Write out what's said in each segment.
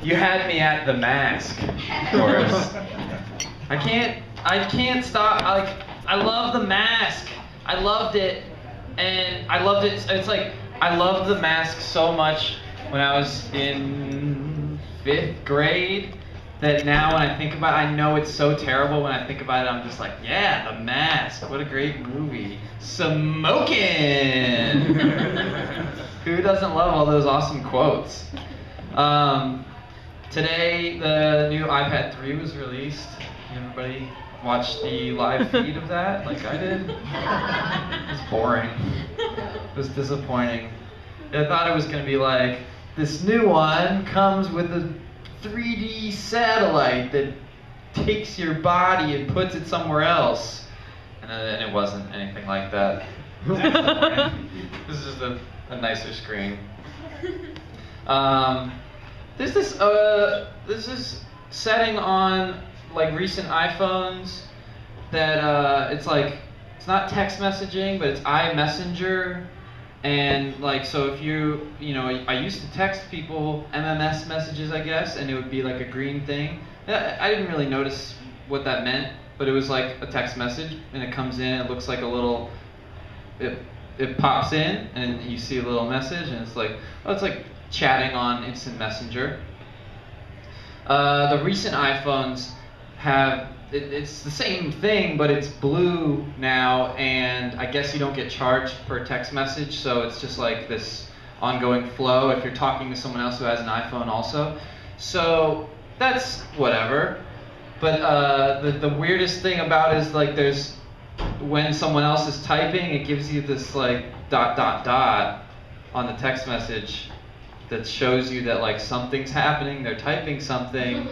You had me at The Mask, of course. I can't stop. I love The Mask. I loved it, and I loved it. It's like I loved The Mask so much when I was in 5th grade that now when I think about it, I know it's so terrible. When I think about it, I'm just like, yeah, The Mask. What a great movie. Smokin'. Who doesn't love all those awesome quotes? Today, the new iPad 3 was released. Everybody watched the live feed of that, like I did? It was boring. It was disappointing. I thought it was going to be like, this new one comes with a 3D satellite that takes your body and puts it somewhere else. And it wasn't anything like that. This is just a nicer screen. There's this setting on like recent iPhones that it's like, it's not text messaging, but it's iMessenger. And like, so if you know, I used to text people MMS messages, I guess, and it would be like a green thing. I didn't really notice what that meant, but it was like a text message, and it comes in, it looks like a little, it pops in, and you see a little message, and it's like, oh, it's like chatting on Instant Messenger. The recent iPhones have, it's the same thing, but it's blue now, and I guess you don't get charged per text message, so it's just like this ongoing flow if you're talking to someone else who has an iPhone also. So that's whatever. But the weirdest thing about it is like there's, when someone else is typing, it gives you this like ... on the text message that shows you that like something's happening, they're typing something.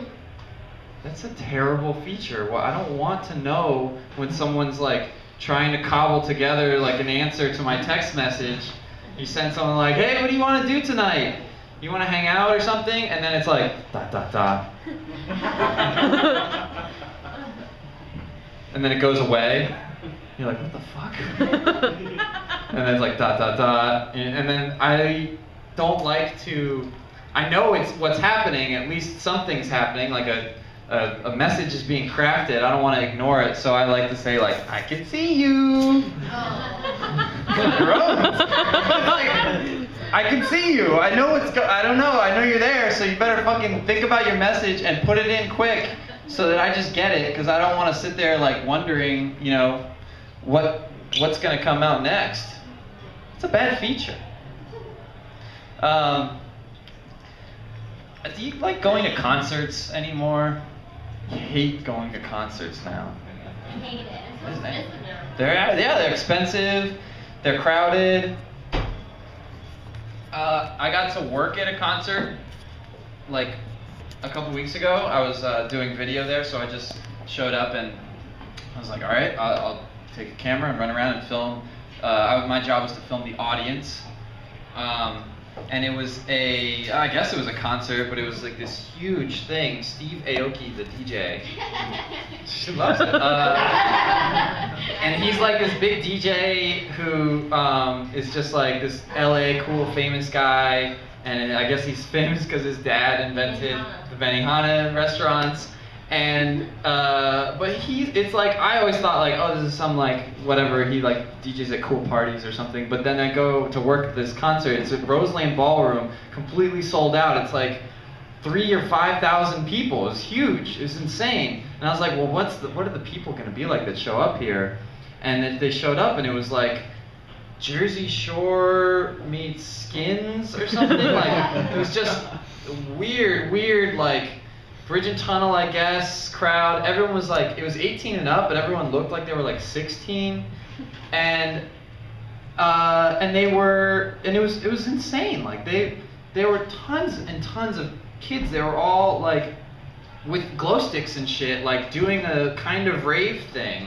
That's a terrible feature. Well, I don't want to know when someone's like trying to cobble together like an answer to my text message. You send someone like, hey, what do you want to do tonight? You want to hang out or something? And then it's like ... And then it goes away. You're like, what the fuck? And then it's like ... And then I don't like to, I know it's what's happening, at least something's happening, like a message is being crafted. I don't want to ignore it, so I like to say like, I can see you. Gross. Like, I can see you. I know I don't know. I know you're there, so you better fucking think about your message and put it in quick so that I just get it, because I don't want to sit there like wondering, you know, what's going to come out next. It's a bad feature. Do you like going to concerts anymore? I hate going to concerts now. I hate it. It's so expensive now. They're expensive. They're crowded. I got to work at a concert like a couple weeks ago. I was doing video there, so I just showed up and I was like, all right, I'll take a camera and run around and film. My job was to film the audience. And it was I guess it was a concert, but it was like this huge thing. Steve Aoki, the DJ, she loves it. And he's like this big DJ who is just like this LA cool famous guy. And I guess he's famous because his dad invented the Benihana restaurants. And but it's like, I always thought like, oh, this is some like whatever, he like DJs at cool parties or something. But then I go to work at this concert. It's at Roseland Ballroom, completely sold out. It's like 3,000 or 5,000 people. It's huge. It's insane. And I was like, well, what are the people going to be like that show up here? And they showed up, and it was like Jersey Shore meets Skins or something. Like it was just weird like Bridge and Tunnel, I guess, crowd. Everyone was like, it was 18 and up, but everyone looked like they were like 16, and it was insane. Like there were tons and tons of kids. They were all like with glow sticks and shit, like doing a kind of rave thing,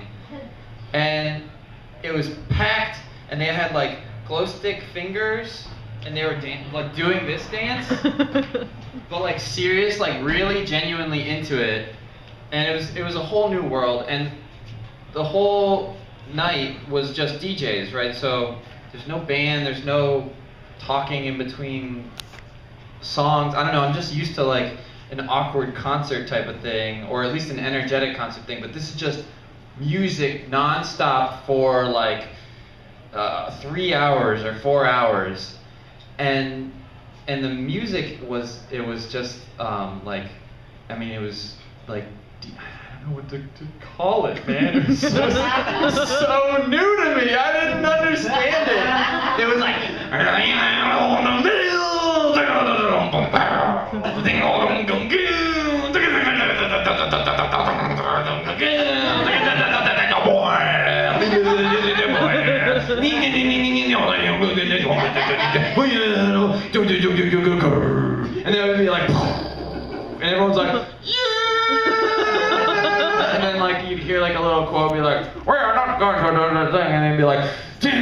and it was packed. And they had like glow stick fingers, and they were like doing this dance. But like serious, like really genuinely into it, and it was a whole new world, and the whole night was just DJs, right? So there's no band, there's no talking in between songs. I don't know, I'm just used to like an awkward concert type of thing, or at least an energetic concert thing. But this is just music nonstop for like 3 hours or 4 hours, and the music was just like, I mean, it was like, I don't know what to call it, man. It was so new to me. I didn't understand it. It was like, and then it would be like, and everyone's like, yeah! And then like you'd hear like a little quote be like, we are not going to do the thing, and then be like, it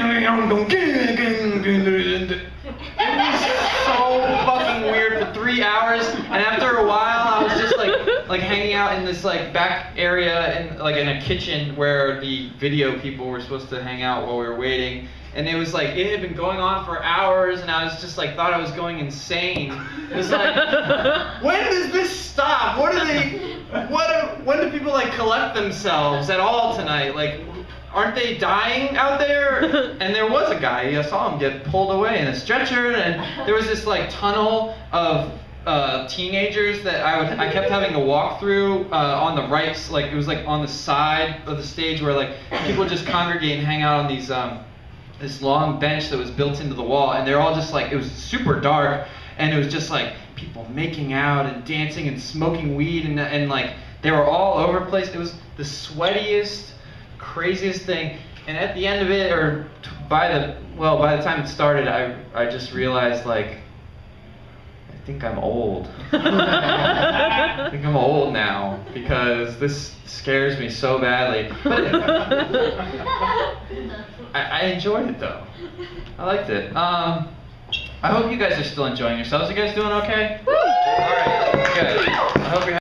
was so fucking weird for 3 hours. And after a while, I was just like hanging out in this like back area in like in a kitchen where the video people were supposed to hang out while we were waiting. And it was like, it had been going on for hours, and I was just like, thought I was going insane. It was like, when does this stop? When do people like collect themselves at all tonight? Like, aren't they dying out there? And there was a guy, I saw him get pulled away in a stretcher, and there was this like tunnel of teenagers that I kept having to walk through on the right, like it was like on the side of the stage where like people just congregate and hang out on these this long bench that was built into the wall, and they're all just like, it was super dark, and it was just like people making out and dancing and smoking weed, and like they were all over the place. It was the sweatiest, craziest thing. And at the end of it, or by the time it started, I just realized like, I think I'm old. I think I'm old now because this scares me so badly. But I enjoyed it though. I liked it. I hope you guys are still enjoying yourselves. You guys doing okay? All right, good. I hope you're